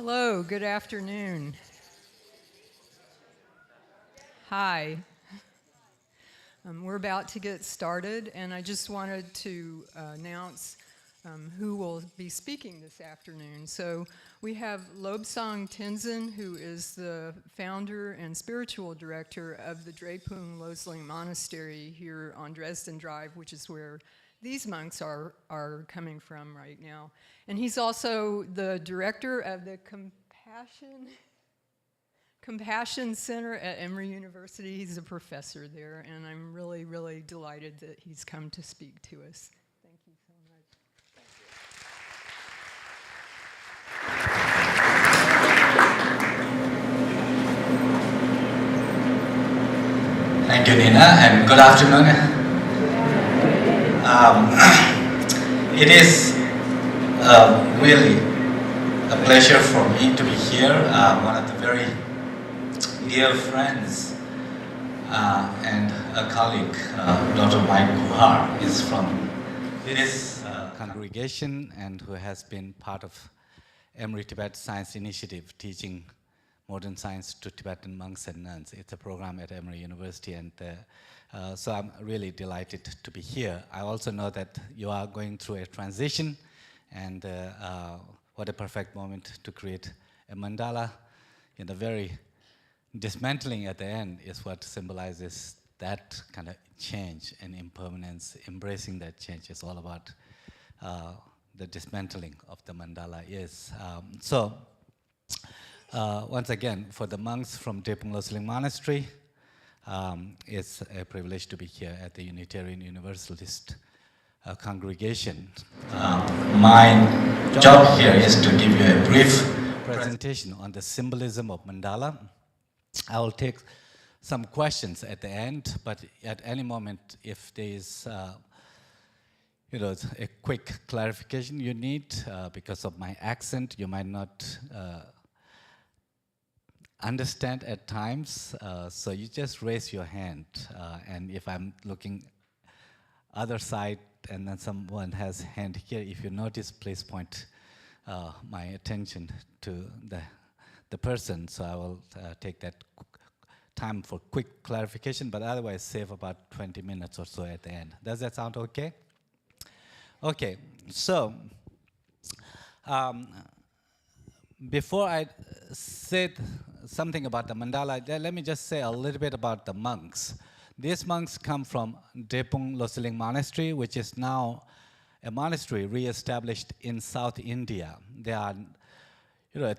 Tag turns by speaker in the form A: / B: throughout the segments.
A: Hello, good afternoon. Hi. We're about to get started, and I just wanted to announce who will be speaking this afternoon. So we have Lobsang Tenzin, who is the founder and spiritual director of the Drepung Loseling Monastery here on Dresden Drive, which is where these monks are coming from right now. And he's also the director of the Compassion Center at Emory University. He's a professor there, and I'm really, really delighted that he's come to speak to us. Thank you so much.
B: Thank you, Nina, and good afternoon. It is really a pleasure for me to be here. One of the very dear friends and a colleague, Dr. Mike Guhar, is from this congregation and who has been part of Emory Tibet Science Initiative, teaching modern science to Tibetan monks and nuns. It's a program at Emory University, and so I'm really delighted to be here. I also know that you are going through a transition, and what a perfect moment to create a mandala. In the very dismantling at the end is what symbolizes that kind of change and impermanence. Embracing that change is all about the dismantling of the mandala is. Once again, for the monks from Drepung Loseling Monastery, it's a privilege to be here at the Unitarian Universalist congregation. My job here is to give you a brief presentation on the symbolism of mandala. I will take some questions at the end, but at any moment, if there is a quick clarification you need because of my accent, you might not understand at times, so you just raise your hand, and if I'm looking other side and then someone has hand here, if you notice, please point my attention to the person, so I will take that time for quick clarification, but otherwise save about 20 minutes or so at the end. Does that sound okay? Okay, so before I said something about the mandala, let me just say a little bit about the monks. These monks come from Drepung Loseling Monastery, which is now a monastery re-established in South India. They are,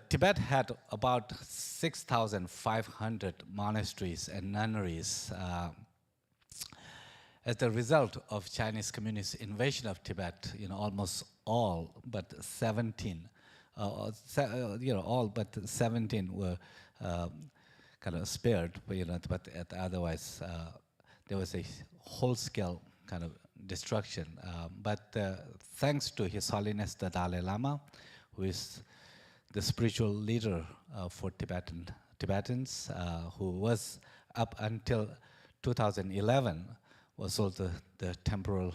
B: Tibet had about 6,500 monasteries and nunneries as the result of Chinese Communist invasion of Tibet. Almost all but 17. All but 17 were kind of spared, but otherwise there was a whole-scale kind of destruction. But thanks to His Holiness the Dalai Lama, who is the spiritual leader for Tibetans, who was up until 2011 was also the temporal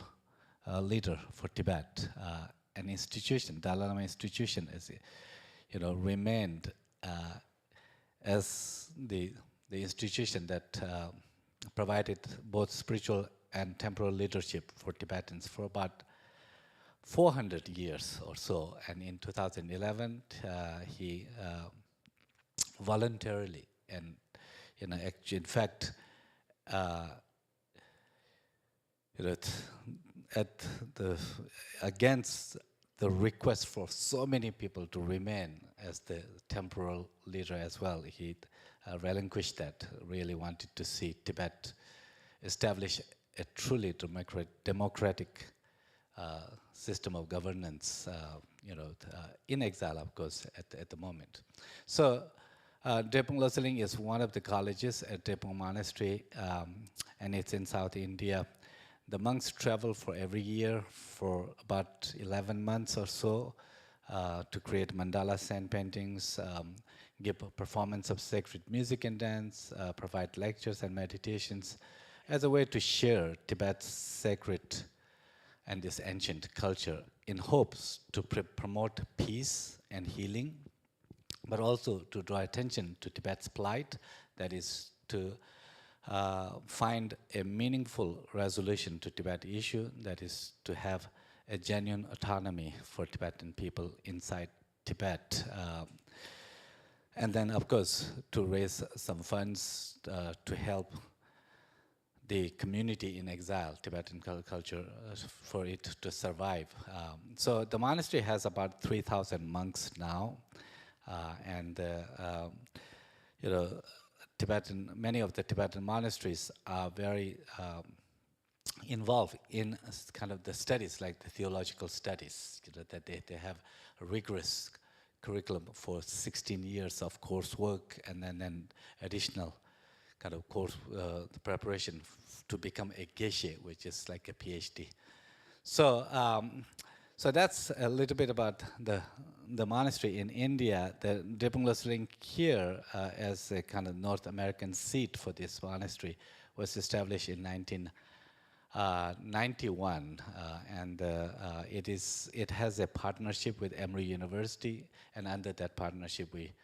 B: leader for Tibet. An institution, Dalai Lama institution, is, remained as the institution that provided both spiritual and temporal leadership for Tibetans for about 400 years or so. And in 2011, he voluntarily and, in fact, against the request for so many people to remain as the temporal leader as well, he relinquished that, really wanted to see Tibet establish a truly democratic system of governance, in exile, of course, at the moment. So Drepung Loseling is one of the colleges at Drepung Monastery, and it's in South India. The monks travel for every year for about 11 months or so to create mandala sand paintings, give a performance of sacred music and dance, provide lectures and meditations as a way to share Tibet's sacred and this ancient culture in hopes to promote peace and healing
C: but also to draw attention to Tibet's plight, that is to find a meaningful resolution to Tibet issue, that is to have a genuine autonomy for Tibetan people inside Tibet. And then, of course, to raise some funds to help the community in exile, Tibetan culture, for it to survive. So the monastery has about 3,000 monks now, and you know, many of the Tibetan monasteries are very involved in kind of the studies, like the theological studies, that they have a rigorous curriculum for 16 years of coursework, and then additional kind of course preparation to become a Geshe, which is like a PhD. So, so that's a little bit about the monastery in India. The Drepung Loseling here, as a kind of North American seat for this monastery, was established in 1991, and it has a partnership with Emory University, and under that partnership we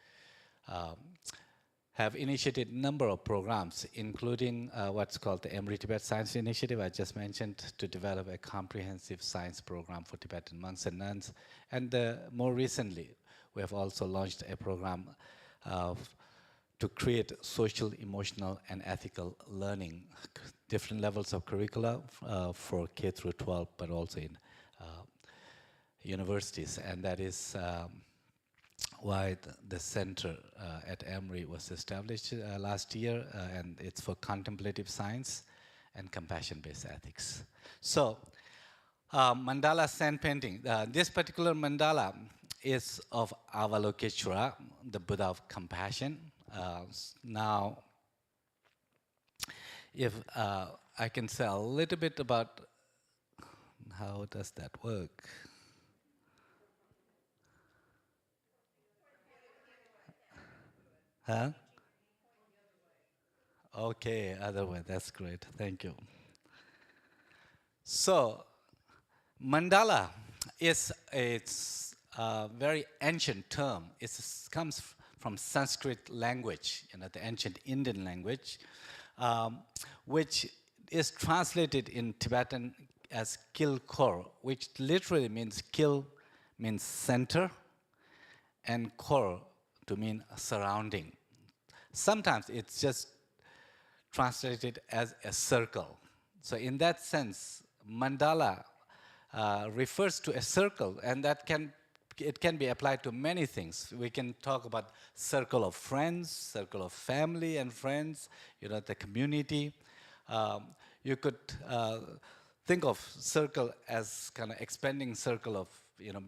C: have initiated a number of programs, including what's called the Emory Tibet Science Initiative, I just mentioned, to develop a comprehensive science program for Tibetan monks and nuns. And more recently, we have also launched a program to create social, emotional, and ethical learning, different levels of curricula for K through 12, but also in universities. And that is why the center at Emory was established last year, and it's for contemplative science and compassion-based ethics. So, mandala sand painting. This particular mandala is of Avalokiteshvara, the Buddha of compassion. Now, if I can say a little bit about how does that work. Huh? Okay, other way, that's great, thank you. So, mandala is a very ancient term. It comes from Sanskrit language, the ancient Indian language, which is translated in Tibetan as kil kor, which literally means kil means center, and kor to mean surrounding. Sometimes it's just translated as a circle. So in that sense, mandala refers to a circle, and it can be applied to many things. We can talk about circle of friends, circle of family and friends, the community. You could think of circle as kind of expanding circle of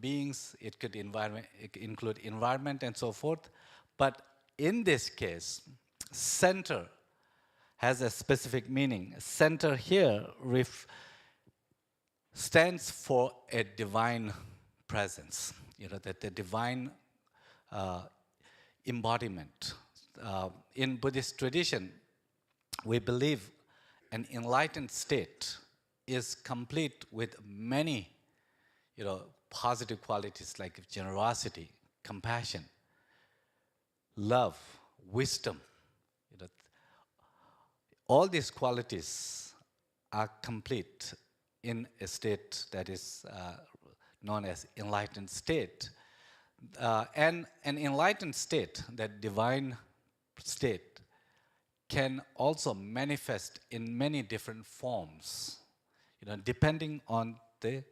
C: beings. It could include environment and so forth. But in this case, center has a specific meaning. Center here stands for a divine presence, that the divine embodiment. In Buddhist tradition, we believe an enlightened state is complete with many, positive qualities like generosity, compassion, love, wisdom. All these qualities are complete in a state that is known as enlightened state. And an enlightened state, that divine state, can also manifest in many different forms, depending on the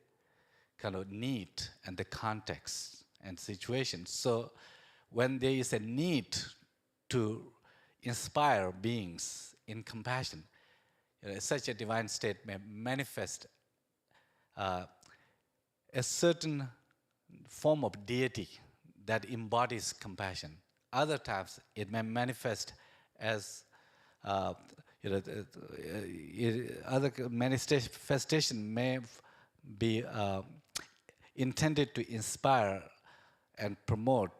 C: kind of need and the context and situation. So when there is a need to inspire beings in compassion, such a divine state may manifest a certain form of deity that embodies compassion. Other times it may manifest as other manifestation may be intended to inspire and promote,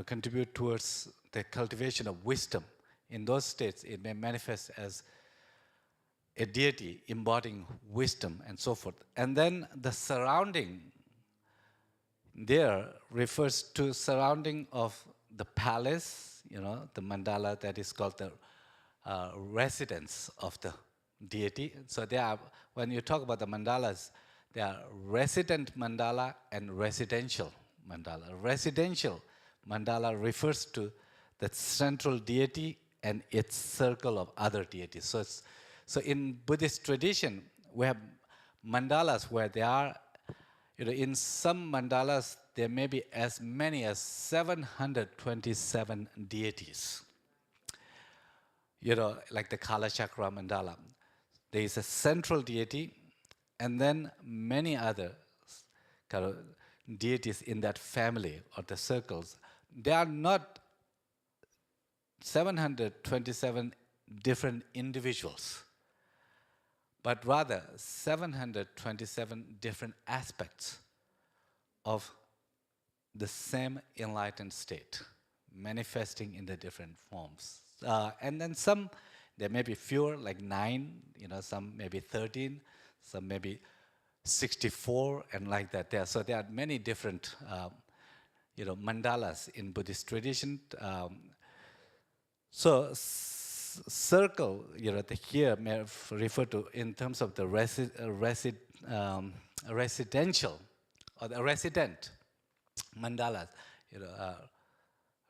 C: contribute towards the cultivation of wisdom. In those states, it may manifest as a deity embodying wisdom and so forth. And then the surrounding there refers to surrounding of the palace, the mandala that is called the residence of the deity. So there are, when you talk about the mandalas, there are resident mandala and residential mandala. Residential mandala refers to the central deity and its circle of other deities. So in Buddhist tradition, we have mandalas where there are, in some mandalas, there may be as many as 727 deities. Like the Kala Chakra mandala. There is a central deity, and then many other kind of deities in that family or the circles. They are not 727 different individuals, but rather 727 different aspects of the same enlightened state, manifesting in the different forms. And then some, there may be fewer, like 9, some maybe 13, some maybe 64, and like that. So there are many different, mandalas in Buddhist tradition. So circle, here may refer to in terms of the residential or the resident mandalas,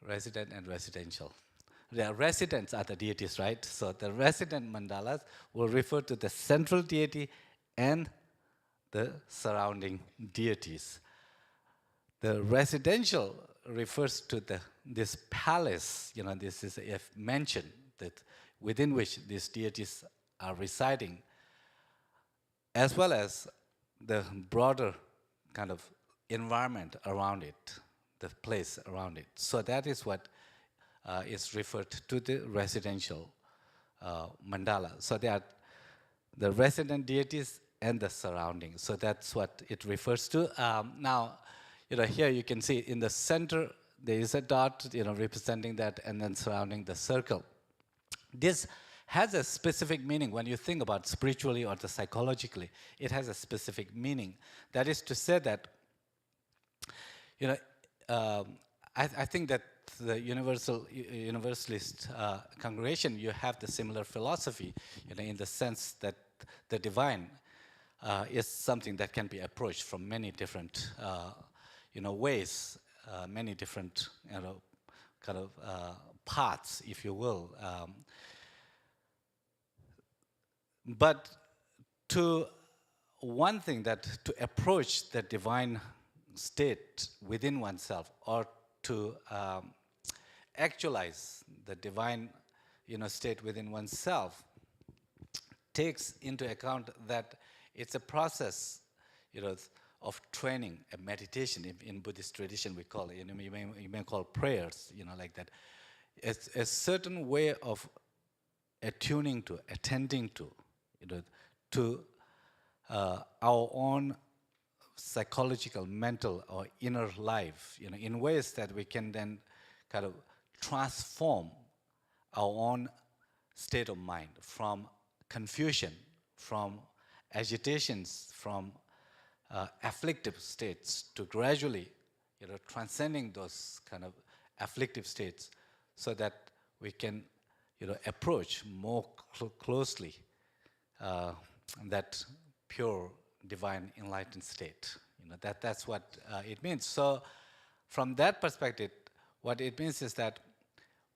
C: resident and residential. The residents are the deities, right? So the resident mandalas will refer to the central deity and the surrounding deities. The residential refers to this palace, this is a mansion that within which these deities are residing, as well as the broader kind of environment around it, the place around it. So that is what is referred to the residential mandala. So they are the resident deities and the surroundings. So that's what it refers to. Now, here you can see in the center there is a dot, representing that, and then surrounding the circle. This has a specific meaning when you think about spiritually or the psychologically. It has a specific meaning. That is to say that, I think that the Universalist congregation, you have the similar philosophy, in the sense that the divine is something that can be approached from many different, ways, many different, kind of paths, if you will. But one thing that to approach the divine state within oneself, or to actualize the divine state within oneself, takes into account that it's a process of training, a meditation. In Buddhist tradition we call it, you may call prayers, like that. It's a certain way of attuning to, attending to our own psychological, mental, or inner life, in ways that we can then kind of transform our own state of mind from confusion, from agitations, from afflictive states, to gradually, transcending those kind of afflictive states, so that we can, approach more closely that pure, divine, enlightened state. That's what it means. So, from that perspective, what it means is that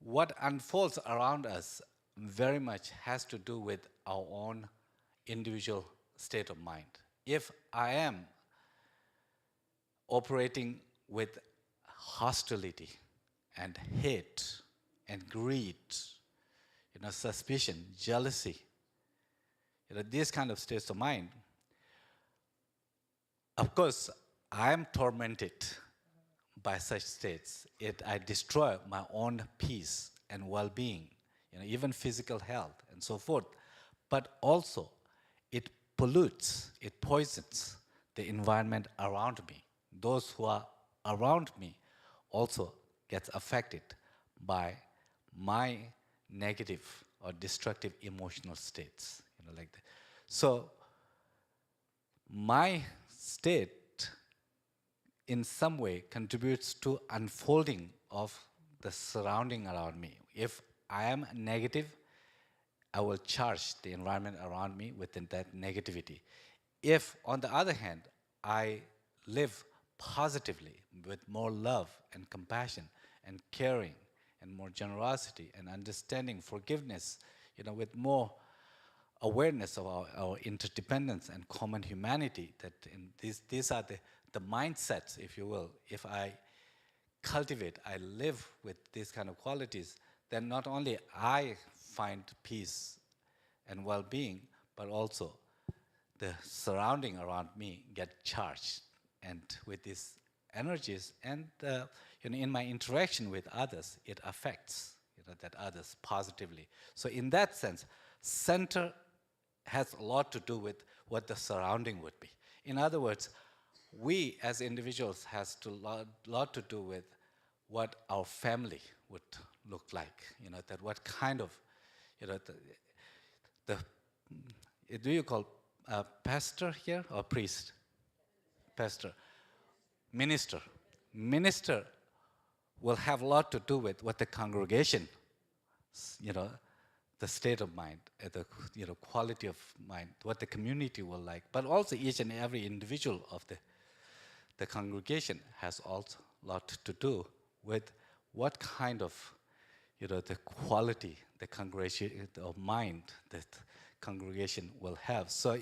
C: what unfolds around us very much has to do with our own individual state of mind. If I am operating with hostility and hate and greed, suspicion, jealousy, these kind of states of mind, of course, I am tormented by such states. I destroy my own peace and well-being, even physical health and so forth. But also, it pollutes, it poisons the environment around me. Those who are around me also get affected by my negative or destructive emotional states, like that. So, my state in some way contributes to unfolding of the surrounding around me. If I am negative, I will charge the environment around me with that negativity. If, on the other hand, I live positively with more love and compassion and caring and more generosity and understanding, forgiveness, with more awareness of our interdependence and common humanity, that these are the mindsets, if you will. If I cultivate, I live with these kind of qualities, then not only I find peace and well-being, but also the surrounding around me get charged, and with these energies, and in my interaction with others, it affects that others positively. So in that sense, center has a lot to do with what the surrounding would be. In other words, we as individuals has to lot to do with what our family would look like. That what kind of, do you call pastor here or priest? Pastor. Minister. Minister will have a lot to do with what the congregation, the state of mind, the quality of mind, what the community will like, but also each and every individual of the congregation has also a lot to do with what kind of, the quality, the congregation of mind that congregation will have. So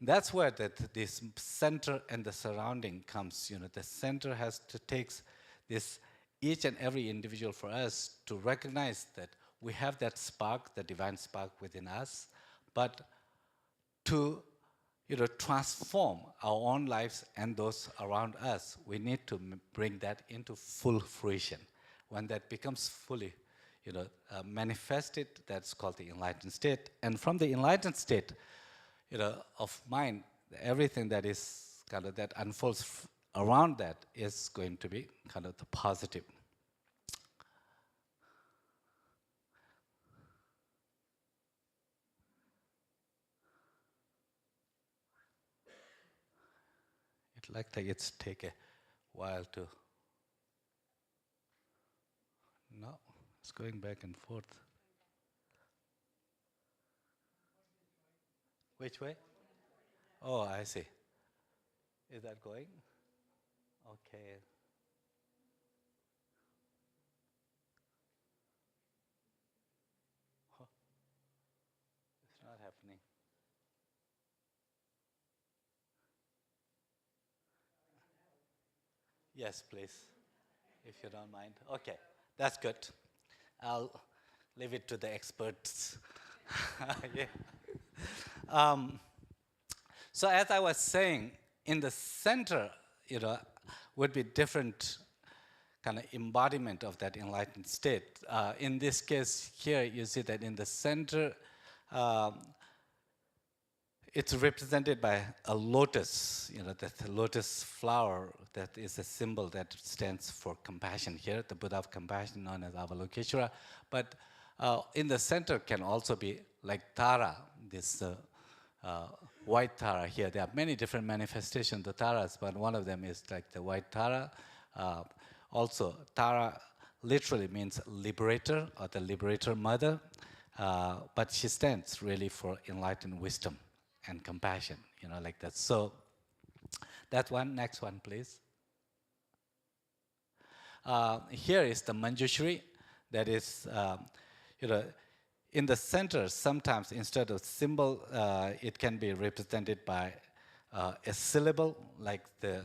C: that's where this center and the surrounding comes. The center has to take this, each and every individual, for us to recognize that we have that spark, the divine spark within us, but to transform our own lives and those around us, we need to bring that into full fruition. When that becomes fully manifested, that's called the enlightened state. And from the enlightened state of mind, everything that is kind of that unfolds around that is going to be kind of the positive. Like it's take a while to. No, it's going back and forth. Which way? Oh, I see. Is that going? Okay. Huh. It's not happening. Yes, please, if you don't mind. Okay, that's good. I'll leave it to the experts. Yeah. So as I was saying, in the center, would be different kind of embodiment of that enlightened state. In this case here, you see that in the center, it's represented by a lotus, that lotus flower that is a symbol that stands for compassion here, the Buddha of compassion known as Avalokiteshvara. But in the center can also be like Tara, this white Tara here. There are many different manifestations of Taras, but one of them is like the white Tara. Also, Tara literally means liberator or the liberator mother, but she stands really for enlightened wisdom and compassion, like that. So that one, next one, please. Here is the Manjushri, that is, in the center, sometimes instead of symbol, it can be represented by a syllable, like the,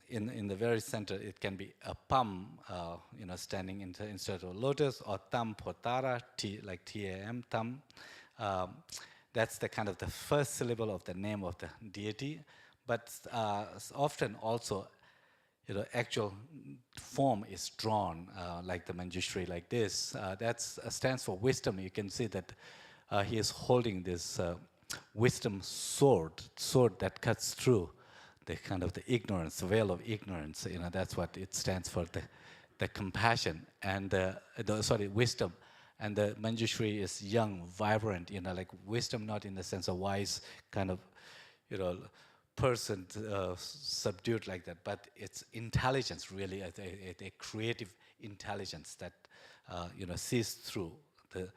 C: in the very center, it can be a pam, standing instead of lotus, or tam potara, like T-A-M, tam. That's the kind of the first syllable of the name of the deity, but often also, actual form is drawn, like the Manjushri, like this. That stands for wisdom. You can see that he is holding this wisdom sword that cuts through the kind of the ignorance, the veil of ignorance. That's what it stands for, the compassion and wisdom. And the Manjushri is young, vibrant, like wisdom, not in the sense of wise, kind of, person subdued like that, but it's intelligence, really, a creative intelligence that sees through the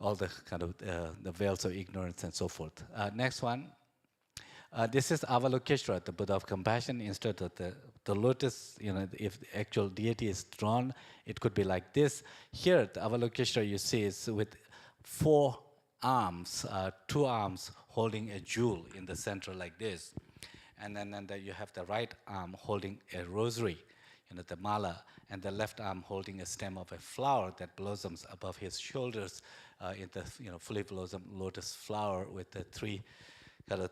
C: all the kind of the veils of ignorance and so forth. Next one. This is Avalokiteshvara, the Buddha of compassion. Instead of the lotus, if the actual deity is drawn, it could be like this. Here, the Avalokiteshvara you see is with 4 arms, 2 arms holding a jewel in the center like this. And then you have the right arm holding a rosary, the mala, and the left arm holding a stem of a flower that blossoms above his shoulders in the fully blossomed lotus flower with the 3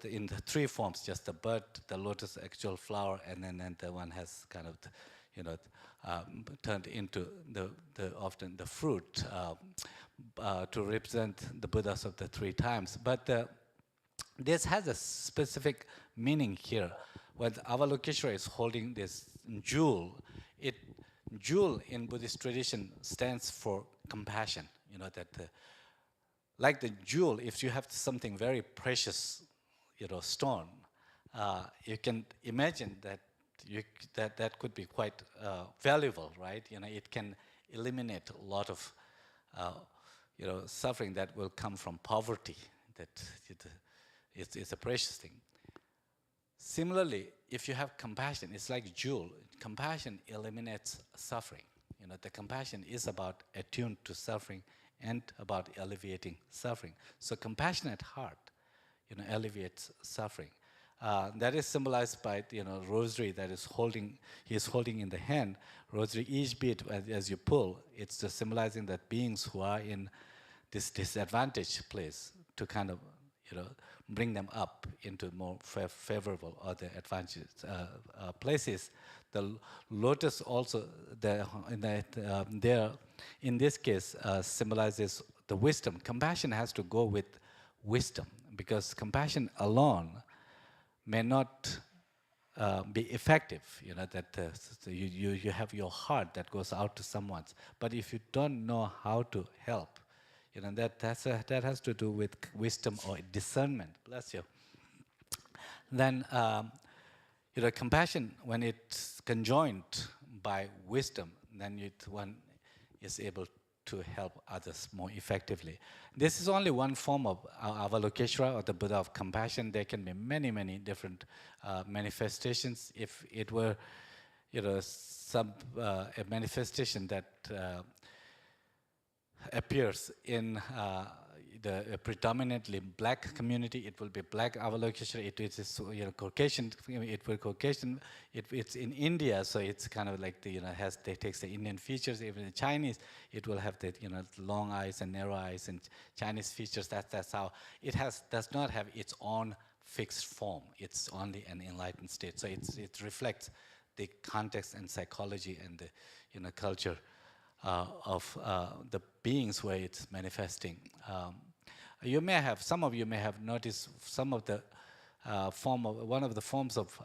C: in the 3 forms, just the bud, the lotus actual flower, and then the one has kind of, turned into often the fruit to represent the Buddhas of the 3 times. But this has a specific meaning here. When Avalokiteshvara is holding this jewel, jewel in Buddhist tradition stands for compassion. Like the jewel, if you have something very precious, stone, you can imagine that that could be quite valuable, right? It can eliminate a lot of suffering that will come from poverty. That it's a precious thing. Similarly, if you have compassion, it's like jewel. Compassion eliminates suffering. The compassion is about attuned to suffering and about alleviating suffering. So compassionate heart alleviates suffering. That is symbolized by rosary that he is holding in the hand. Rosary, each bead as you pull, it's just symbolizing that beings who are in this disadvantaged place to kind of bring them up into more favorable or the advantageous places. The lotus also in this case symbolizes the wisdom. Compassion has to go with wisdom, because compassion alone may not be effective. You have your heart that goes out to someone, but if you don't know how to help, that has to do with wisdom or discernment. Bless you. Then compassion, when it's conjoined by wisdom, then one is able to help others more effectively. This is only one form of Avalokiteshvara, or the Buddha of compassion. There can be many, many different manifestations. If it were, a manifestation that appears in the predominantly black community, it will be black Avalokiteshvara. It is Caucasian. It will Caucasian. It's in India, so it's kind of like they takes the Indian features. Even in Chinese, it will have the long eyes and narrow eyes and Chinese features. That's how it does not have its own fixed form. It's only an enlightened state. So it reflects the context and psychology and the culture of the beings where it's manifesting. Some of you may have noticed some of the one of the forms of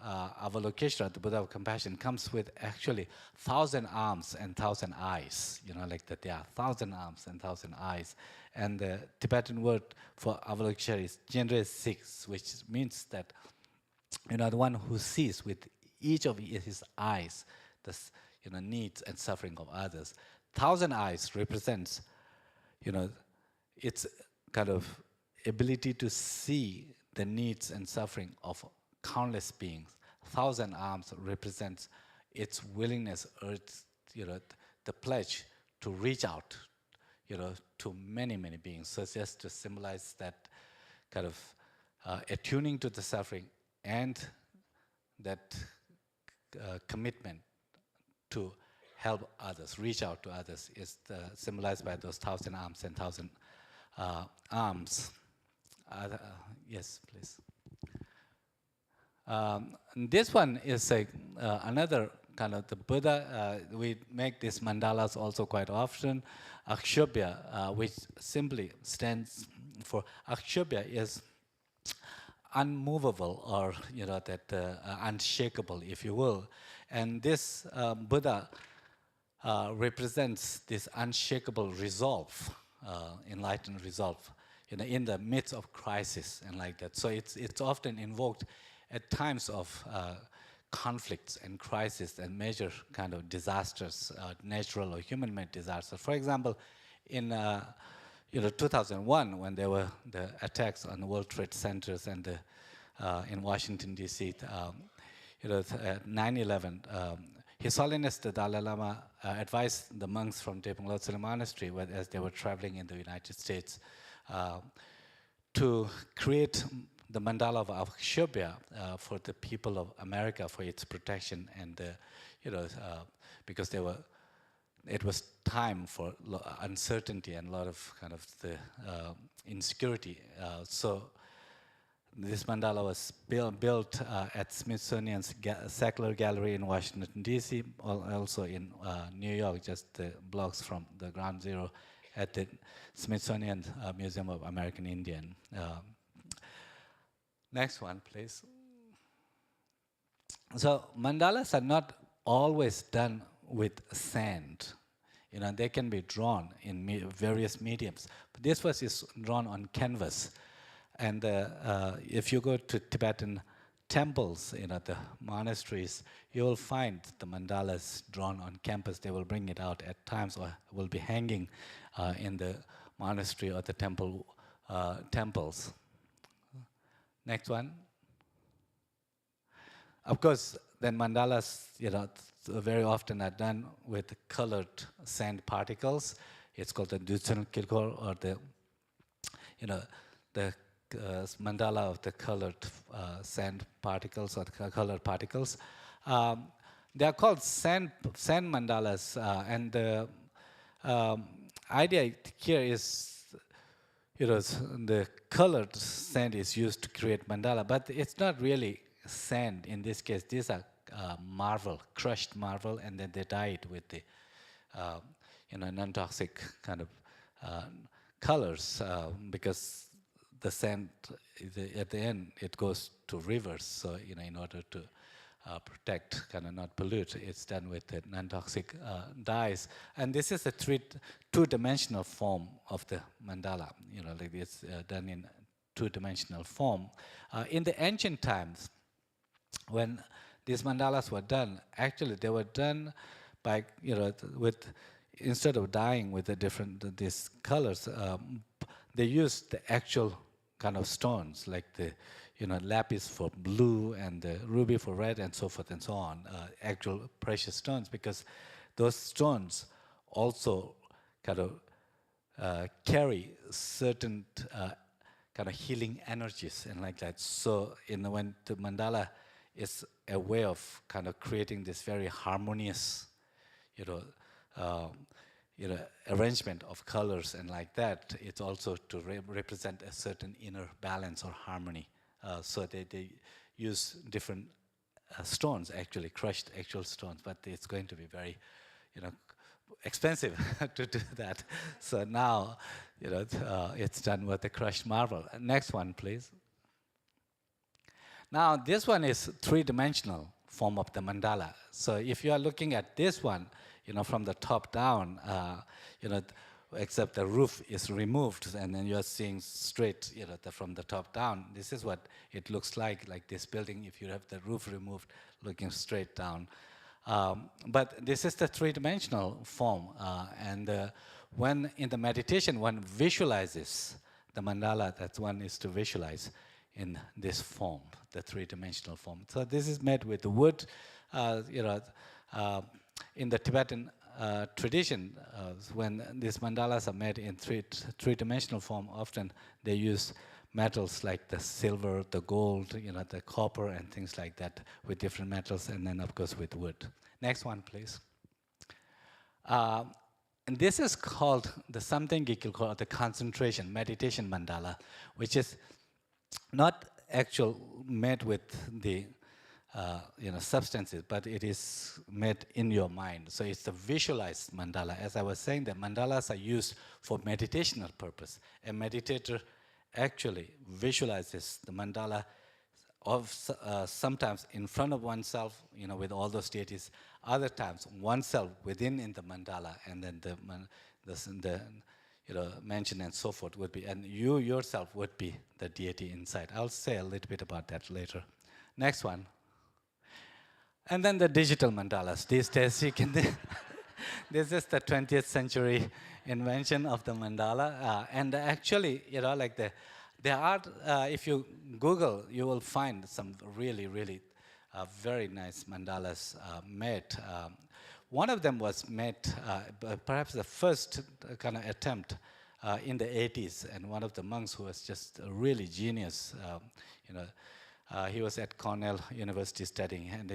C: Avalokiteshvara, the Buddha of compassion, comes with actually 1,000 arms and 1,000 eyes. Like that there are 1,000 arms and 1,000 eyes. And the Tibetan word for Avalokiteshvara is Genre 6, which means that the one who sees with each of his eyes the needs and suffering of others. 1,000 eyes represents its kind of ability to see the needs and suffering of countless beings. 1,000 arms represents its willingness, or its, the pledge to reach out, to many, many beings. So it's just to symbolize that kind of attuning to the suffering and that commitment to help others, reach out to others, is symbolized by those 1,000 arms and 1,000 arms. Yes, please. This one is another kind of the Buddha. We make these mandalas also quite often. Akshobhya, which simply stands for Akshobhya, is unmovable, or unshakable, if you will. And this Buddha represents this unshakable resolve, enlightened resolve. in the midst of crisis and like that. So it's often invoked at times of conflicts and crisis and major kind of disasters, natural or human-made disasters. For example, in 2001, when there were the attacks on the World Trade Centers and in Washington D.C., 9/11. His Holiness the Dalai Lama advised the monks from Drepung Loseling Monastery, as they were traveling in the United States, to create the mandala of Akshobhya for the people of America, for its protection, and because it was time for uncertainty and a lot of kind of the insecurity. So this mandala was built at Smithsonian's Sackler Gallery in Washington, D.C., also in New York, just the blocks from the ground zero at the Smithsonian Museum of American Indian. Next one, please. So mandalas are not always done with sand. They can be drawn in various mediums. But this is drawn on canvas. And if you go to Tibetan temples, the monasteries, you will find the mandalas drawn on canvas. They will bring it out at times, or will be hanging in the monastery or the temples. Next one. Of course, then mandalas, very often are done with colored sand particles. It's called the Dutsen-Kilgore, or the mandala of the colored sand particles, or the colored particles. They are called sand mandalas, and the idea here is, the colored sand is used to create mandala, but it's not really sand in this case. These are marble, crushed marble, and then they dye it with the non-toxic kind of colors, because the sand, at the end, it goes to rivers. So, in order to protect, kind of not pollute, it's done with the non-toxic dyes. And this is a two-dimensional form of the mandala. Like it's done in two-dimensional form. In the ancient times, when these mandalas were done, actually they were done by, instead of dyeing with these colors, they used the actual kind of stones, like the lapis for blue and the ruby for red, and so forth and so on, actual precious stones, because those stones also kind of carry certain kind of healing energies and like that. So when the mandala is a way of kind of creating this very harmonious, arrangement of colors and like that, it's also to represent a certain inner balance or harmony. So they use different stones, actually crushed actual stones, but it's going to be very, expensive to do that. So now, it's done with the crushed marble. Next one, please. Now this one is three-dimensional form of the mandala. So if you are looking at this one, from the top down, except the roof is removed, and then you're seeing straight, from the top down. This is what it looks like this building, if you have the roof removed, looking straight down. But this is the three-dimensional form, and when in the meditation one visualizes the mandala, that one is to visualize in this form, the three-dimensional form. So this is made with wood, in the Tibetan tradition, when these mandalas are made in three-dimensional form, often they use metals like the silver, the gold, the copper, and things like that, with different metals, and then of course with wood. Next one, please. And this is called the the concentration, meditation mandala, which is not made with the substances, but it is made in your mind. So it's the visualized mandala. As I was saying, the mandalas are used for meditational purpose. A meditator actually visualizes the mandala of sometimes in front of oneself, with all those deities. Other times, oneself within in the mandala, and then mentioned and so forth would be, and you yourself would be the deity inside. I'll say a little bit about that later. Next one. And then the digital mandalas. These days you can, this is the 20th century invention of the mandala. And actually, there are, if you Google, you will find some really, really very nice mandalas made. One of them was made, perhaps the first kind of attempt in the 80s, and one of the monks who was just a really genius, he was at Cornell University studying, and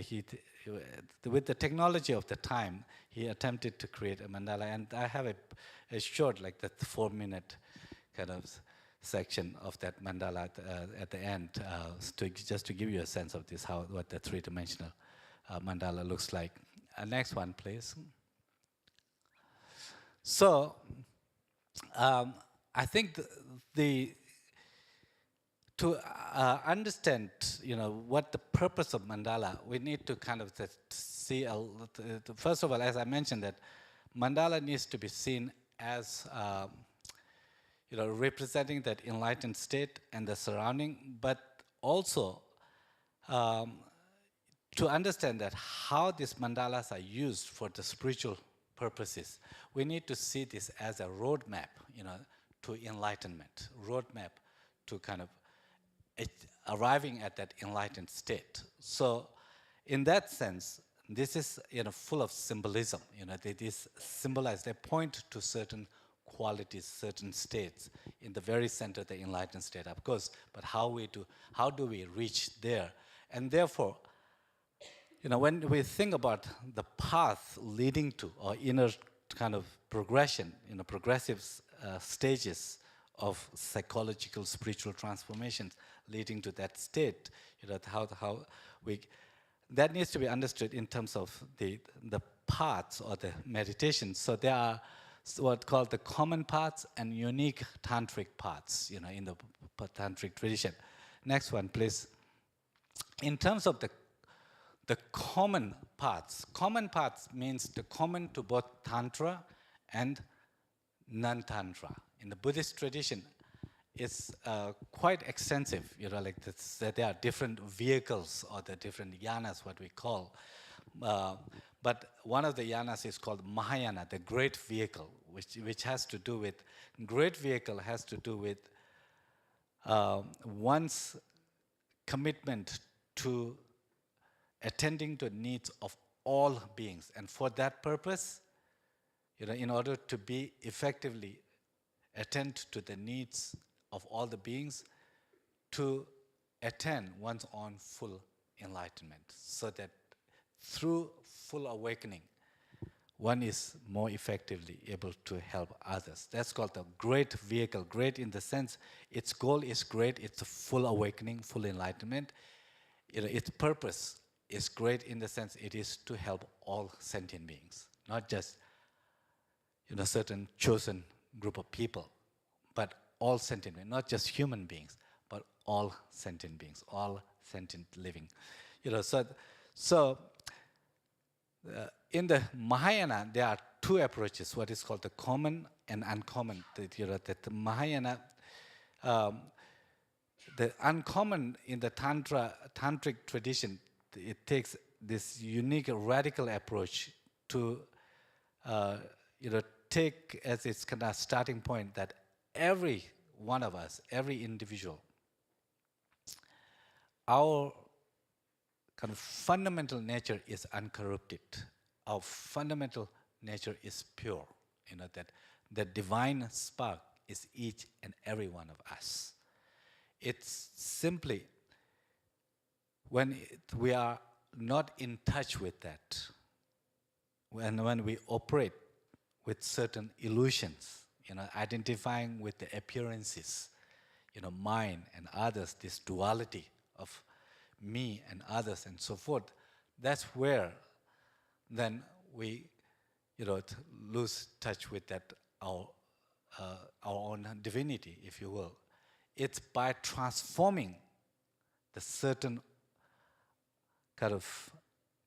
C: with the technology of the time, he attempted to create a mandala, and I have a short, like the 4-minute kind of section of that mandala at the end, just to give you a sense of this, what the three-dimensional mandala looks like. Next one, please. So, I think to understand, what the purpose of mandala, we need to kind of see, first of all, as I mentioned, that mandala needs to be seen as, representing that enlightened state and the surrounding, but also to understand that how these mandalas are used for the spiritual purposes, we need to see this as a roadmap, to enlightenment, roadmap to kind of arriving at that enlightened state. So, in that sense, this is full of symbolism. They symbolize, they point to certain qualities, certain states in the very center, the enlightened state, of course. But how do we reach there? And therefore, when we think about the path leading to, or inner kind of progression, progressive stages of psychological, spiritual transformations leading to that state, that needs to be understood in terms of the paths or the meditation. So there are what called the common paths and unique tantric paths, in the tantric tradition. Next one, please. In terms of the common paths means the common to both tantra and non-tantra. In the Buddhist tradition, it's quite extensive. There are different vehicles or the different yanas, what we call. But one of the yanas is called Mahayana, the great vehicle, which has to do with, one's commitment to attending to needs of all beings. And for that purpose, in order to be effectively attend to the needs of all the beings, to attain one's own full enlightenment, so that through full awakening, one is more effectively able to help others. That's called the great vehicle. Great in the sense, its goal is great, it's a full awakening, full enlightenment. Its purpose is great in the sense it is to help all sentient beings, not just certain chosen group of people, but all sentient beings, not just human beings, but all sentient beings, all sentient living. In the Mahayana, there are two approaches, what is called the common and uncommon. That the Mahayana, the uncommon in the tantric tradition, it takes this unique radical approach to take as its kind of starting point that every one of us, every individual, our kind of fundamental nature is uncorrupted. Our fundamental nature is pure. That the divine spark is each and every one of us. It's simply when we are not in touch with that, when we operate with certain illusions, identifying with the appearances, mine and others, this duality of me and others and so forth, that's where then we, lose touch with that, our own divinity, if you will. It's by transforming the certain kind of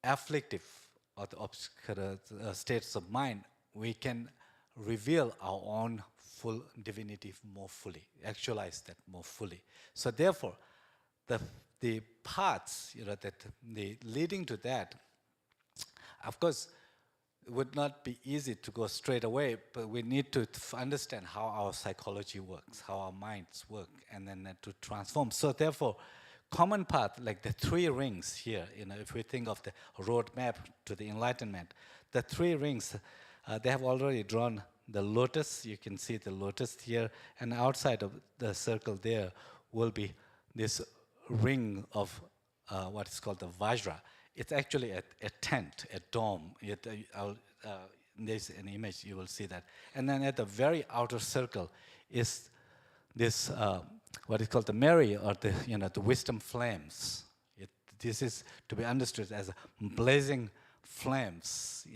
C: afflictive or the states of mind, we can reveal our own full divinity more fully, actualize that more fully. So therefore, the paths, that the leading to that, of course, it would not be easy to go straight away, but we need to understand how our psychology works, how our minds work, and then to transform. So therefore, common path, like the 3 rings here, if we think of the roadmap to the enlightenment, the 3 rings, they have already drawn the lotus. You can see the lotus here, and outside of the circle there will be this ring of what is called the Vajra. It's actually a tent, a dome. There's an image, you will see that. And then at the very outer circle is this, what is called the Mary, or the wisdom flames. This is to be understood as blazing flames.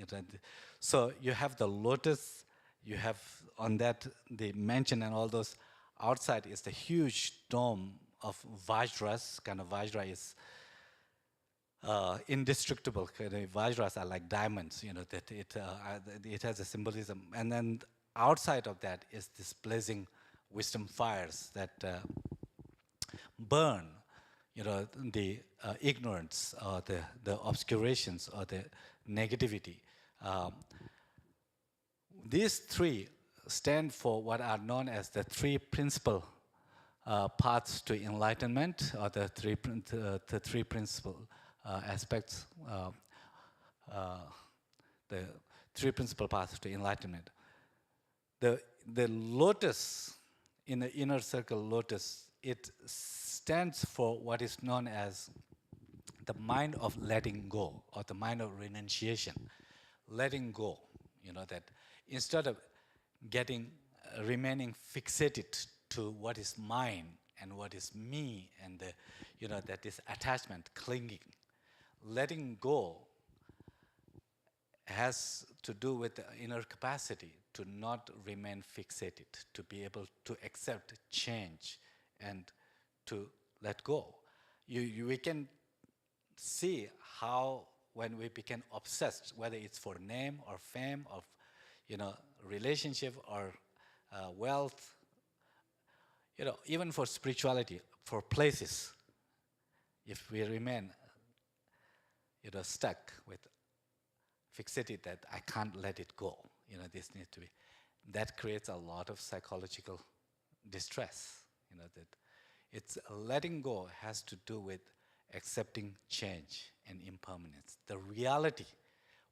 C: So you have the lotus, you have on that the mansion and all those. Outside is the huge dome of Vajras. Kind of Vajra is indestructible. Vajras are like diamonds, that it has a symbolism. And then outside of that is this blazing wisdom fires that burn, the ignorance, or the obscurations, or the negativity. These 3 stand for what are known as the 3 principal paths to enlightenment, or the three principal aspects, the 3 principal paths to enlightenment. The lotus, in the inner circle lotus, it stands for what is known as the mind of letting go, or the mind of renunciation. Letting go, that instead of remaining fixated to what is mine and what is me, and that is attachment, clinging. Letting go has to do with the inner capacity to not remain fixated, to be able to accept change and to let go. We can see how when we become obsessed, whether it's for name or fame, or relationship, or wealth, even for spirituality, for places, if we remain stuck with fixated that I can't let it go, this needs to be, that creates a lot of psychological distress. That it's letting go has to do with accepting change and impermanence. The reality,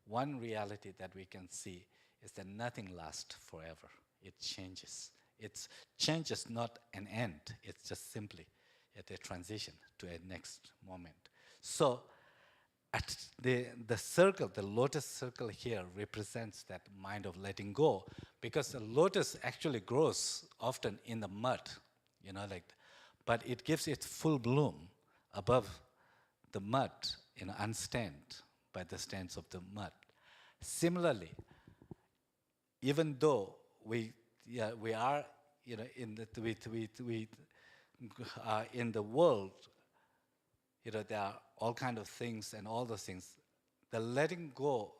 C: one reality that we can see is that nothing lasts forever. It changes. Change is not an end. It's just simply at a transition to a next moment. So at the circle, the lotus circle here represents that mind of letting go, because the lotus actually grows often in the mud, but it gives its full bloom above the mud, unstained by the stains of the mud. Similarly, even though we are, in the world, there are all kind of things, and all those things, the letting go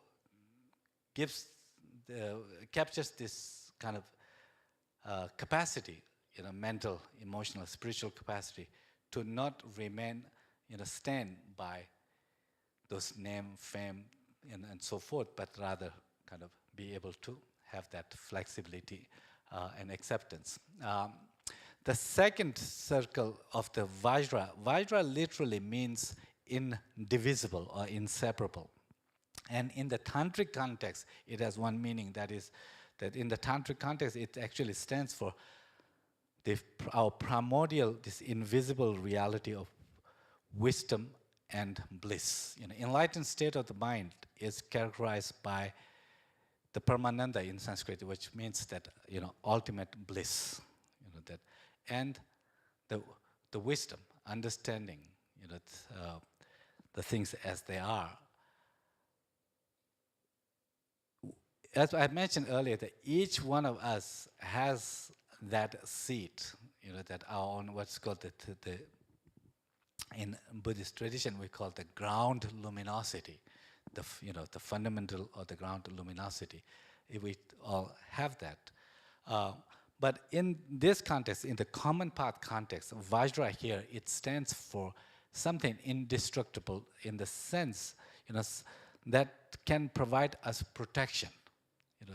C: captures this kind of capacity, mental, emotional, spiritual capacity, to not remain, stained by those name, fame, and so forth, but rather kind of be able to have that flexibility and acceptance. The second circle of the Vajra literally means indivisible or inseparable. And in the tantric context, it has one meaning, that is that in the tantric context, it actually stands for our primordial, this invisible reality of wisdom and bliss. Enlightened state of the mind is characterized by the Paramananda in Sanskrit, which means that ultimate bliss, that, and the wisdom, understanding, the things as they are. As I mentioned earlier, that each one of us has that seat, that our own, what's called the in Buddhist tradition we call the ground luminosity, the fundamental or the ground luminosity, if we all have that. But in this context, in the common path context, Vajra here, it stands for something indestructible in the sense, that can provide us protection.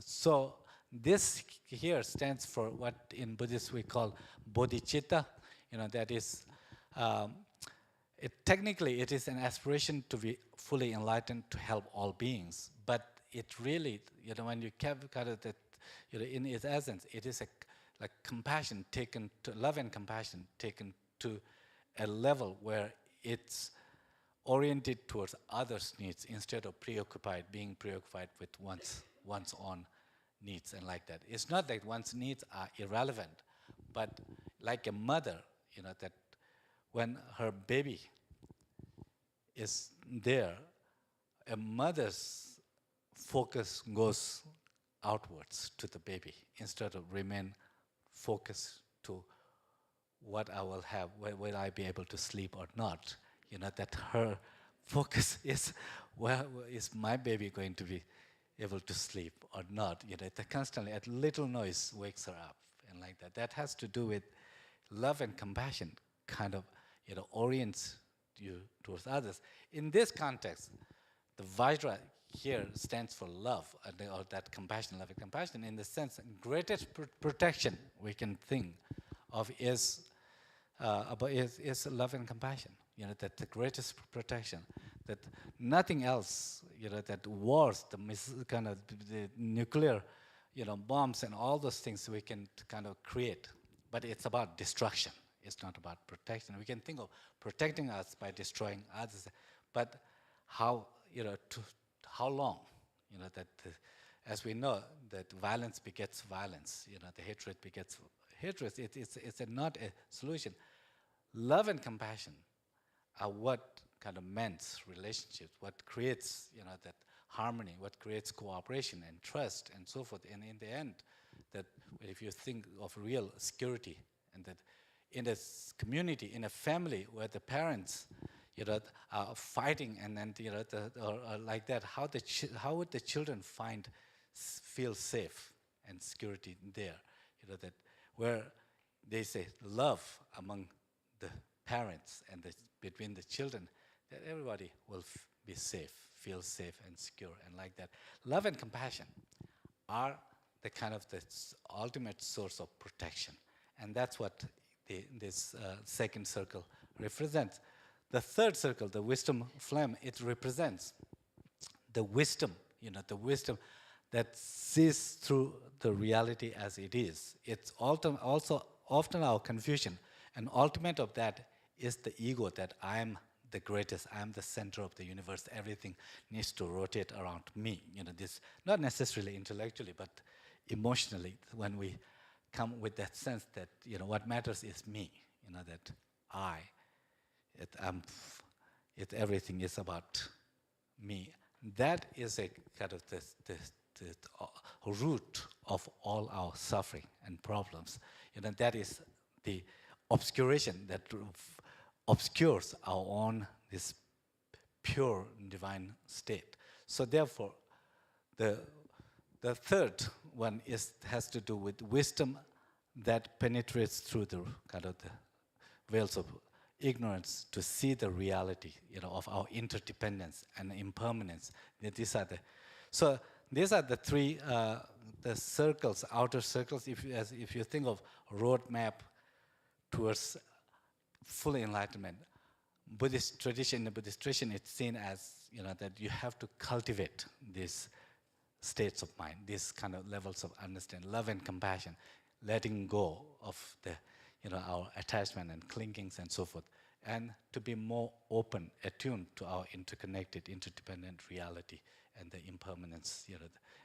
C: So this here stands for what in Buddhist we call bodhicitta. That is, technically it is an aspiration to be fully enlightened to help all beings. But it really, when you calculate it, in its essence, it is like compassion taken to love and compassion taken to a level where it's oriented towards others' needs instead of being preoccupied with one's own needs and like that. It's not that one's needs are irrelevant, but like a mother, that when her baby is there, a mother's focus goes outwards to the baby instead of remain focused to what I will have, will I be able to sleep or not. That her focus is, well, is my baby going to be able to sleep or not? That constantly, a little noise wakes her up and like that. That has to do with love and compassion, kind of, orients you towards others. In this context, the Vajra here stands for love, or that compassion, love and compassion, in the sense, greatest protection we can think of is love and compassion. That the greatest protection, that nothing else, that wars, the nuclear, bombs and all those things we can kind of create, but it's about destruction. It's not about protection. We can think of protecting us by destroying others, but how, how long? As we know, that violence begets violence. The hatred begets hatred. It's not a solution. Love and compassion are what kind of mends relationships, what creates, that harmony, what creates cooperation and trust and so forth. And in the end, that if you think of real security, and that in a community, in a family where the parents, are fighting, and then, or like that, how would the children feel safe and security there? That where they say love among the parents and between the children, that everybody will be safe, feel safe and secure, and like that. Love and compassion are the kind of the ultimate source of protection, and that's what this second circle represents. The third circle, the wisdom flame, it represents the wisdom, the wisdom that sees through the reality as it is. It's also often our confusion, and ultimate of that is the ego, that I am the greatest, I am the center of the universe, everything needs to rotate around me. This, not necessarily intellectually, but emotionally, when we come with that sense that, what matters is me, that everything is about me. That is a kind of the root of all our suffering and problems. That is the obscuration that obscures our own this pure divine state. So therefore, the third one has to do with wisdom that penetrates through the kind of the veils of ignorance to see the reality, of our interdependence and impermanence. These are the three the circles, outer circles. If you think of roadmap towards full enlightenment, in the Buddhist tradition, it's seen as that you have to cultivate these states of mind, these kind of levels of understanding, love and compassion, letting go of the our attachment and clingings and so forth, and to be more open, attuned to our interconnected, interdependent reality and the impermanence,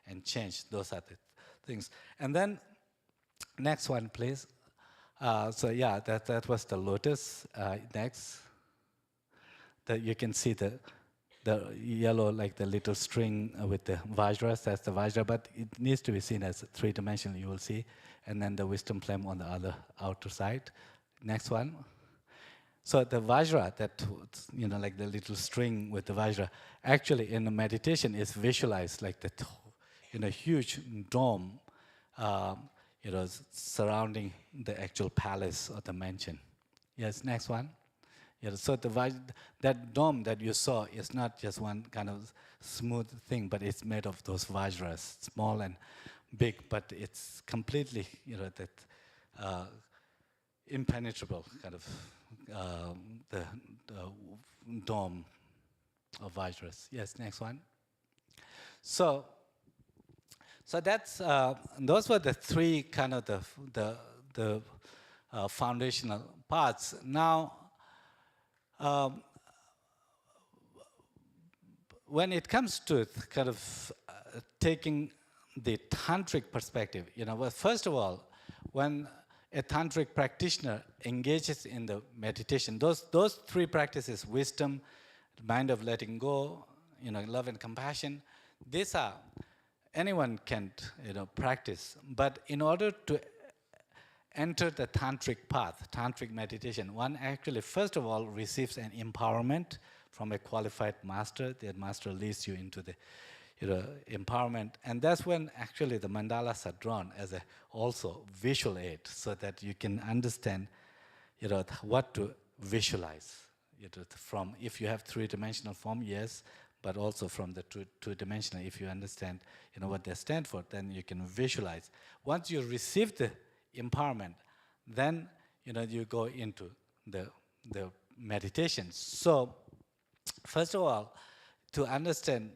C: and change. Those are the things. And then, next one, please. That was the lotus. Next, you can see the yellow, like the little string with the vajras. That's the vajra, but it needs to be seen as three-dimensional. You will see, and then the wisdom flame on the other outer side. Next one. So the vajra, that like the little string with the vajra, actually in the meditation is visualized like that. huge dome, surrounding the actual palace or the mansion. Yes, next one. Yeah, so that dome that you saw is not just one kind of smooth thing, but it's made of those vajras, small and big, but it's completely, that impenetrable kind of the dome of vajras. Yes, next one. So that's those were the three kind of the foundational parts. Now, when it comes to kind of taking the tantric perspective, well, first of all, when a tantric practitioner engages in the meditation, those three practices, wisdom, the mind of letting go, love and compassion, these are, anyone can practice. But in order to enter the tantric path, tantric meditation, one actually, first of all, receives an empowerment from a qualified master. That master leads you into the empowerment. And that's when actually the mandalas are drawn as a also visual aid, so that you can understand what to visualize. From, if you have three-dimensional form, yes, but also from the two-dimensional, if you understand what they stand for, then you can visualize. Once you receive the empowerment, then you go into the meditation. So first of all, to understand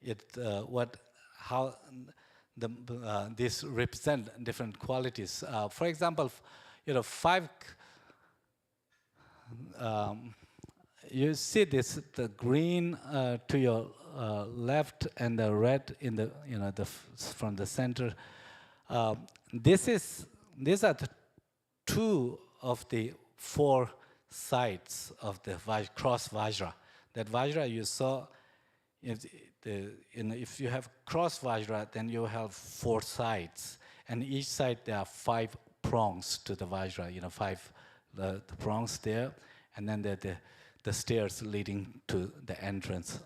C: it, how this represent different qualities. For example, five. You see this, the green to your left and the red in the from the center. These are the two of the four sides of the cross vajra. That vajra you saw, if you have cross vajra, then you have four sides, and each side there are five prongs to the vajra. Five the prongs there, and then the stairs leading to the entrance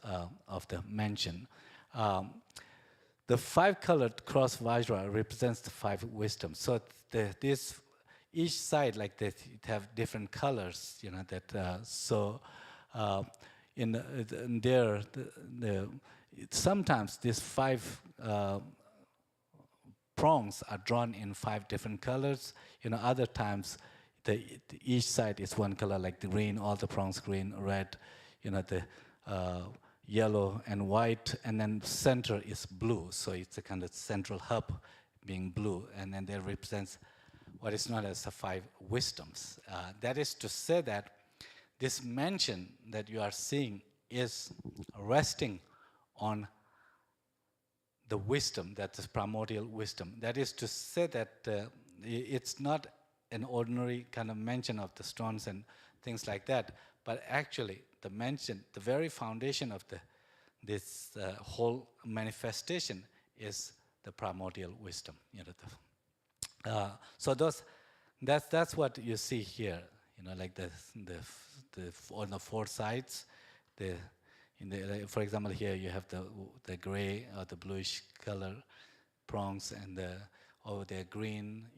C: of the mansion. The five-colored cross vajra represents the five wisdoms. So each side, like that, it have different colors. In there, sometimes these five prongs are drawn in five different colors. Other times, each side is one color, like the green, all the prongs green, red, the yellow and white, and then center is blue. So it's a kind of central hub being blue, and then that represents what is known as the five wisdoms. That is to say that this mansion that you are seeing is resting on the wisdom, that is primordial wisdom. That is to say that it's not an ordinary kind of mansion of the stones and things like that, but actually the mansion, the very foundation of this whole manifestation is the primordial wisdom. So that's what you see here. Like on the four sides. For example, here you have the gray or the bluish color prongs, and over there green,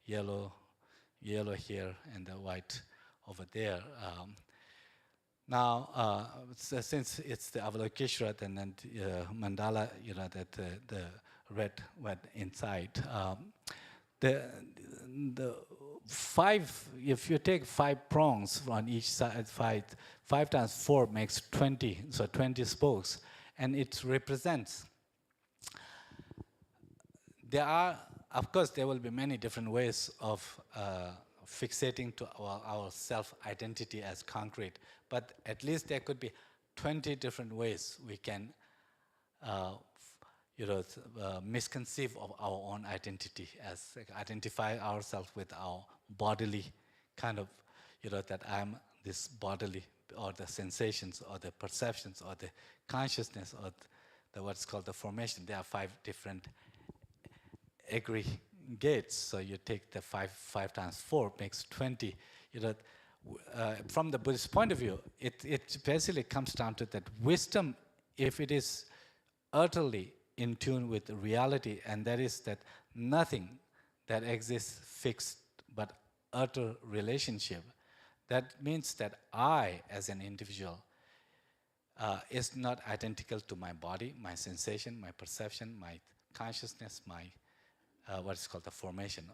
C: yellow here, and the white over there. Now, since it's the Avalokiteshvara and then mandala, that the red went inside. The five, if you take five prongs on each side, 5 times 4 makes 20, so 20 spokes, and it represents. Of course, there will be many different ways of fixating to our self-identity as concrete, but at least there could be 20 different ways we can misconceive of our own identity, as identify ourselves with our bodily kind of, that I'm this bodily, or the sensations, or the perceptions, or the consciousness, or the what's called the formation. There are 5 different aggregates. So you take the 5 times 4 makes 20. From the Buddhist point of view, it basically comes down to that wisdom, if it is utterly in tune with reality, and that is that nothing that exists fixed but utter relationship. That means that I, as an individual, is not identical to my body, my sensation, my perception, my consciousness, my what is called the formation,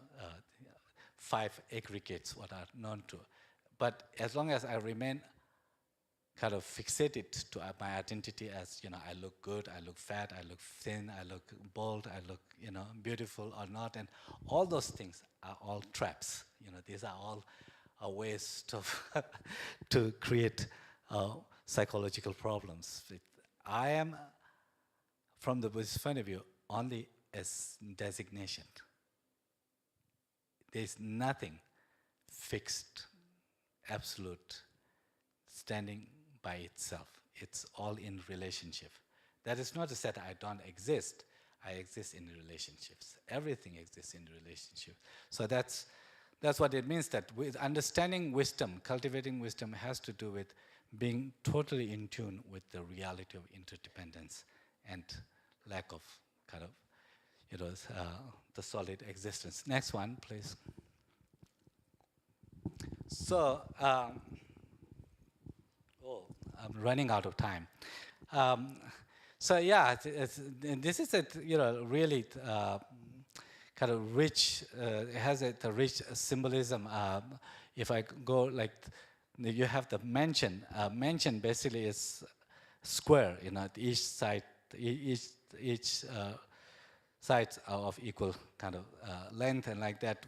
C: 5 aggregates, what are known to. But as long as I remain kind of fixated to my identity as, I look good, I look fat, I look thin, I look bold, I look, beautiful or not, and all those things are all traps. These are all ways to create psychological problems. I am, from the Buddhist point of view, only as designation. There is nothing fixed, absolute, standing by itself. It's all in relationship. That is not to say that I don't exist. I exist in relationships. Everything exists in relationship. So that's what it means, that with understanding wisdom, cultivating wisdom has to do with being totally in tune with the reality of interdependence and lack of kind of, the solid existence. Next one, please. So, I'm running out of time. So yeah, this is a really kind of rich, it has a rich symbolism. If I go like, you have the mention. Mention basically is square. Each side, each sides are of equal kind of length, and like that.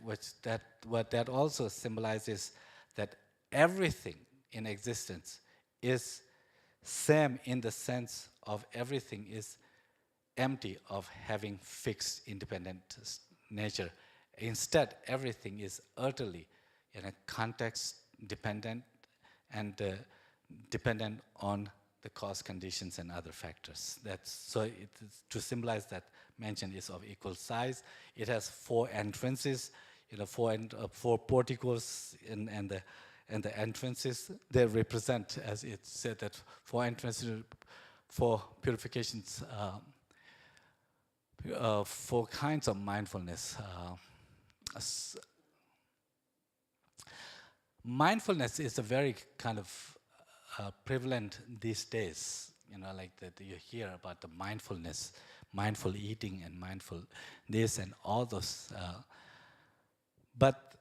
C: What that also symbolizes that everything in existence is same in the sense of everything is empty of having fixed independent nature. Instead, everything is utterly in a context dependent and dependent on the cause conditions and other factors. So to symbolize that mention is of equal size. It has 4 entrances, 4 porticos, and the entrances, they represent, as it said, that 4 entrances, 4 purifications, 4 kinds of mindfulness. Mindfulness is a very kind of prevalent these days, like that you hear about the mindfulness, mindful eating and mindful this and all those. But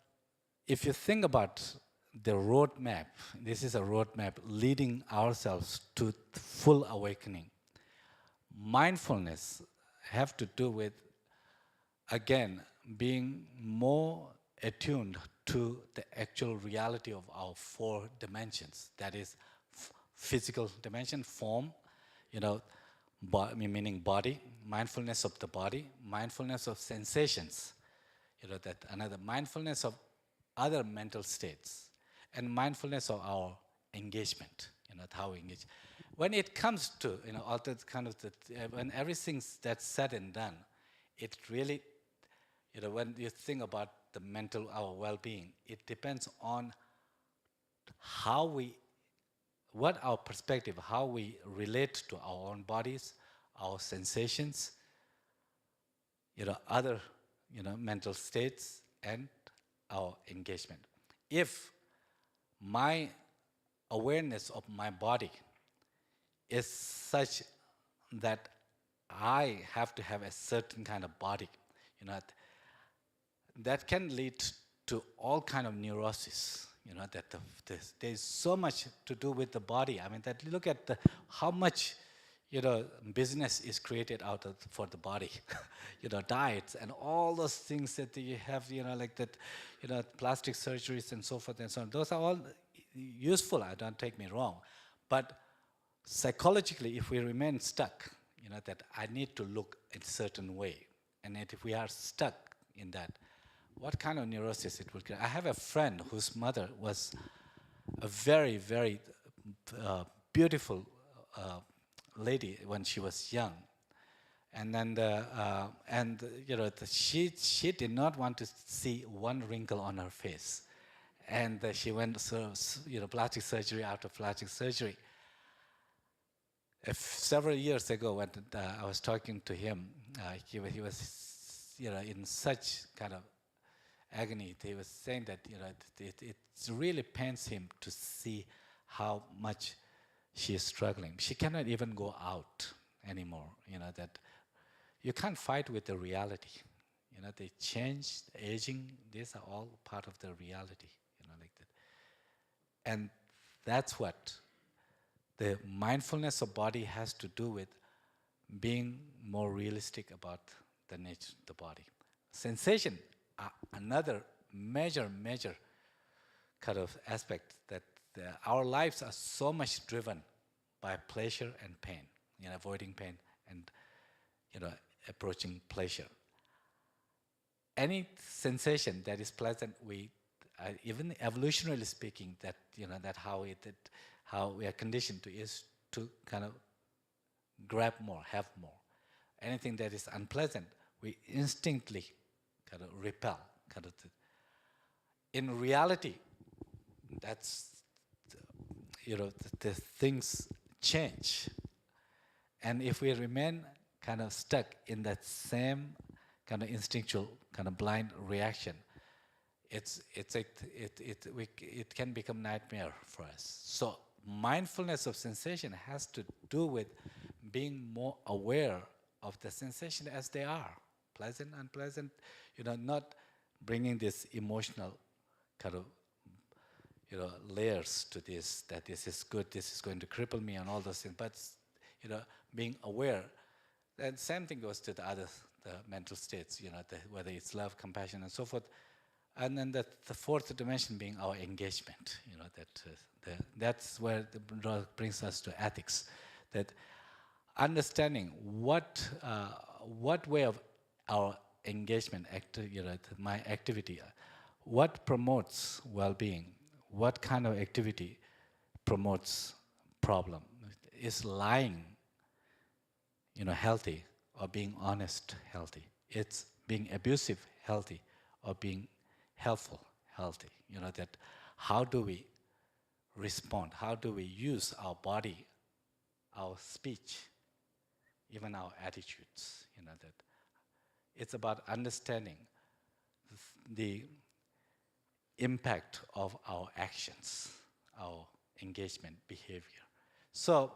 C: if you think about the roadmap, this is a roadmap leading ourselves to full awakening. Mindfulness have to do with, again, being more attuned to the actual reality of our 4 dimensions. That is physical dimension, form, meaning body, mindfulness of the body, mindfulness of sensations, that another mindfulness of other mental states, and mindfulness of our engagement, how we engage. When it comes to, all that kind of, when everything's that's said and done, it really, when you think about the mental, our well-being, it depends on what our perspective, how we relate to our own bodies, our sensations, other, mental states, and our engagement. If my awareness of my body is such that I have to have a certain kind of body, that can lead to all kind of neurosis. That there's so much to do with the body. I mean, that look at how much, business is created for the body. Diets and all those things that you have, like that, plastic surgeries and so forth and so on. Those are all useful. Don't take me wrong, but psychologically, if we remain stuck, that I need to look a certain way, and if we are stuck in that, what kind of neurosis it will create? I have a friend whose mother was a very, very beautiful lady when she was young, and then she did not want to see one wrinkle on her face, and she went plastic surgery after plastic surgery. Several years ago, when I was talking to him, he was, in such kind of agony. He was saying that, it really pains him to see how much she is struggling. She cannot even go out anymore. That you can't fight with the reality. They change, aging. These are all part of the reality. Like that, and that's what the mindfulness of body has to do with being more realistic about the nature of the body. Sensation, another major kind of aspect that our lives are so much driven by pleasure and pain, avoiding pain and approaching pleasure. Any sensation that is pleasant, we even evolutionarily speaking, that that how we are conditioned to is to kind of grab more, have more. Anything that is unpleasant, we instinctively kind of repel. In reality, that's the things change, and if we remain kind of stuck in that same kind of instinctual, kind of blind reaction, it can become nightmare for us. So mindfulness of sensation has to do with being more aware of the sensation as they are, pleasant, unpleasant, not bringing this emotional kind of layers to this, that this is good, this is going to cripple me and all those things, but being aware. And same thing goes to the mental states, whether it's love, compassion, and so forth. And then the fourth dimension being our engagement, that's where it brings us to ethics, that understanding what way of our engagement, my activity, what promotes well-being, what kind of activity promotes problem. Is lying, healthy, or being honest healthy? It's being abusive healthy, or being helpful healthy? That how do we respond? How do we use our body, our speech, even our attitudes? That it's about understanding the impact of our actions, our engagement, behavior. So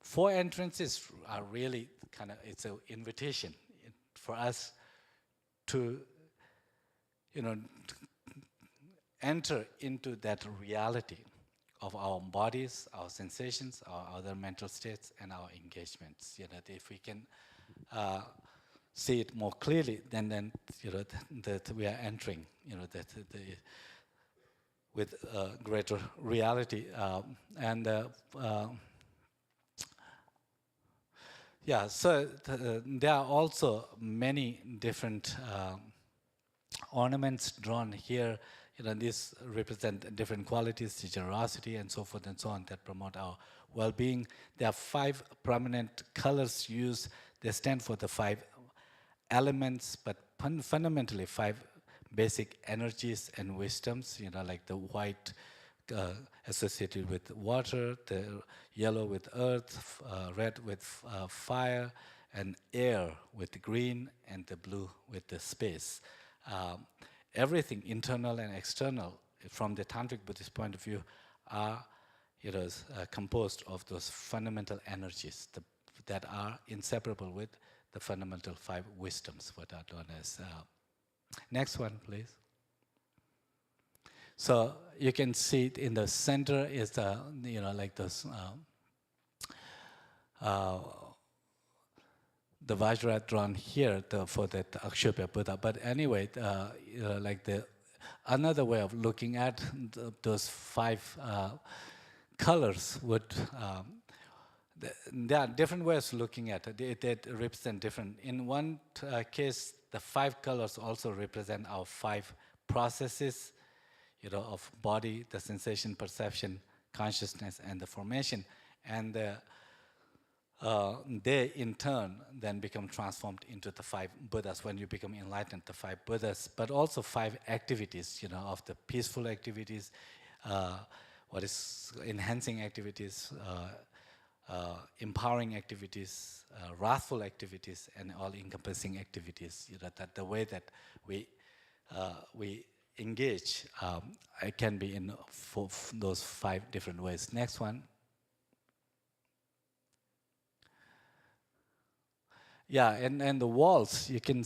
C: 4 entrances are really kind of, it's an invitation for us to, enter into that reality of our bodies, our sensations, our other mental states, and our engagements. That if we can see it more clearly, then that we are entering, with greater reality. So there are also many different ornaments drawn here. These represent different qualities, generosity, and so forth and so on, that promote our well-being. There are 5 prominent colors used. They stand for the 5 elements, but fundamentally 5 basic energies and wisdoms, like the white associated with water, the yellow with earth, red with fire, and air with green, and the blue with the space. Everything internal and external, from the Tantric Buddhist point of view, are composed of those fundamental energies that are inseparable with the fundamental 5 wisdoms, what are known as. Next one, please. So you can see it in the center is the, like those, the Vajra drawn here for that Akshobhya Buddha. But anyway, like another way of looking at those 5 colors would, there are different ways of looking at it. They represent different. In one case, the 5 colors also represent our 5 processes, of body, the sensation, perception, consciousness, and the formation. And they, in turn, then become transformed into the 5 Buddhas when you become enlightened, the 5 Buddhas, but also 5 activities, of the peaceful activities, what is enhancing activities, empowering activities, wrathful activities, and all-encompassing activities. That the way that we engage it can be in those 5 different ways. Next one. Yeah, and the walls, you can,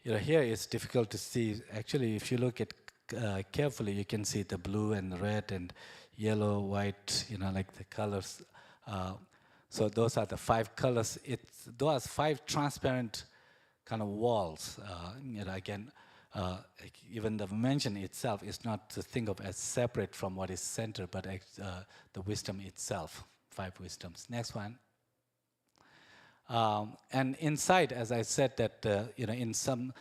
C: here it's difficult to see. Actually, if you look at carefully, you can see the blue and red and yellow, white, like the colors. So those are the 5 colors. Those 5 transparent kind of walls. Again, even the mention itself is not to think of as separate from what is center, but the wisdom itself, 5 wisdoms. Next one. And inside, as I said, that in some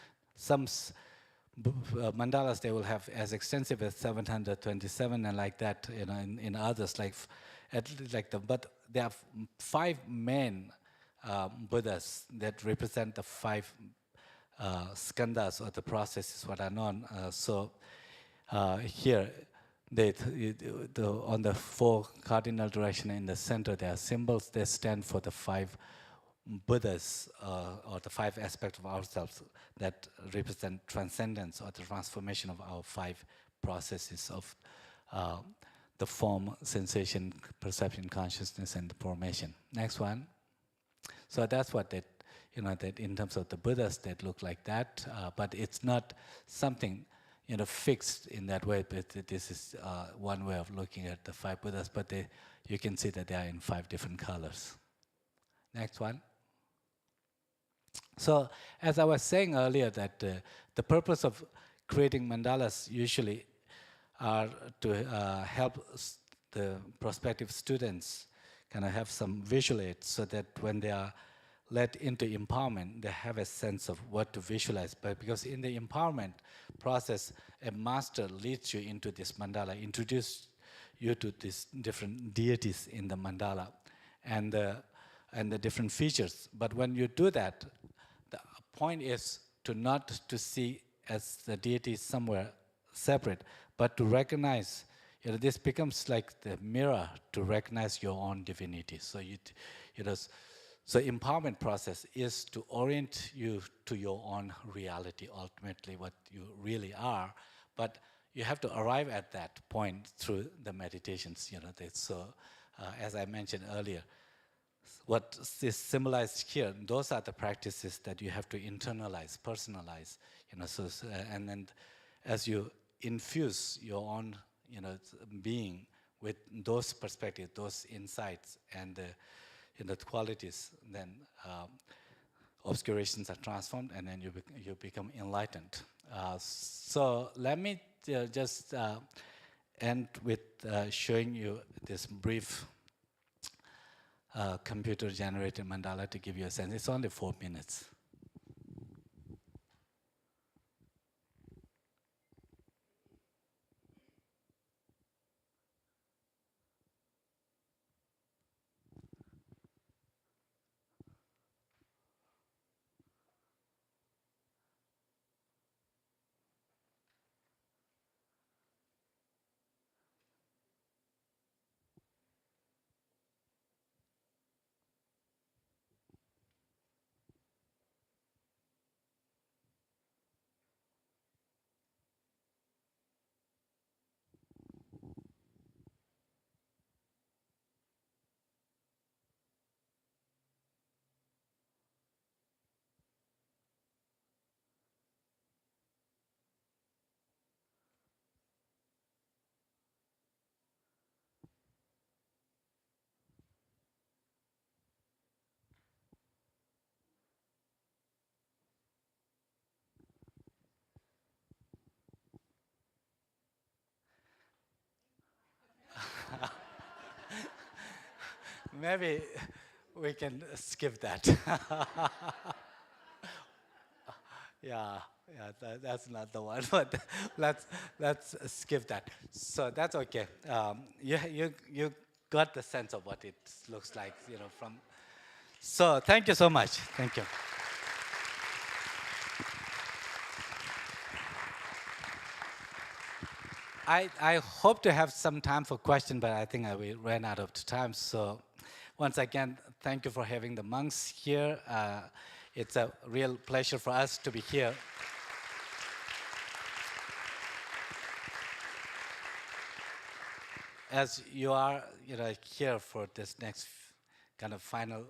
C: mandalas they will have as extensive as 727, and like that. In others, but there are 5 main Buddhas that represent the 5 skandhas, or the processes, what are known. Here, on the 4 cardinal direction in the center, there are symbols. They stand for the 5 Buddhas, or the 5 aspects of ourselves that represent transcendence, or the transformation of our 5 processes of the form, sensation, perception, consciousness, and formation. Next one. So that's what that, that in terms of the Buddhas, that look like that, but it's not something, fixed in that way. But this is one way of looking at the 5 Buddhas. But you can see that they are in 5 different colors. Next one. So, as I was saying earlier, that the purpose of creating mandalas usually are to help the prospective students kind of have some visual aids, so that when they are led into empowerment, they have a sense of what to visualize. But because in the empowerment process, a master leads you into this mandala, introduces you to these different deities in the mandala, and the different features. But when you do that, the point is to not to see as the deity somewhere separate, but to recognize. This becomes like the mirror to recognize your own divinity. So so empowerment process is to orient you to your own reality, ultimately what you really are. But you have to arrive at that point through the meditations. As I mentioned earlier, what is symbolized here, those are the practices that you have to internalize, personalize. And then as you infuse your own, being with those perspectives, those insights, and the qualities, then obscurations are transformed, and then you become enlightened. So let me just end with showing you this brief computer-generated mandala to give you a sense. It's only 4 minutes. Maybe we can skip that. Yeah, that's not the one, but let's skip that. So that's okay. You got the sense of what it looks like, from. So thank you so much. Thank you. I hope to have some time for questions, but I think we ran out of time. So once again, thank you for having the monks here. It's a real pleasure for us to be here. As you are, here for this next kind of final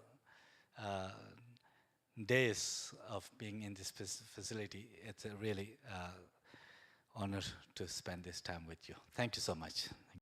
C: days of being in this facility, it's a really honor to spend this time with you. Thank you so much.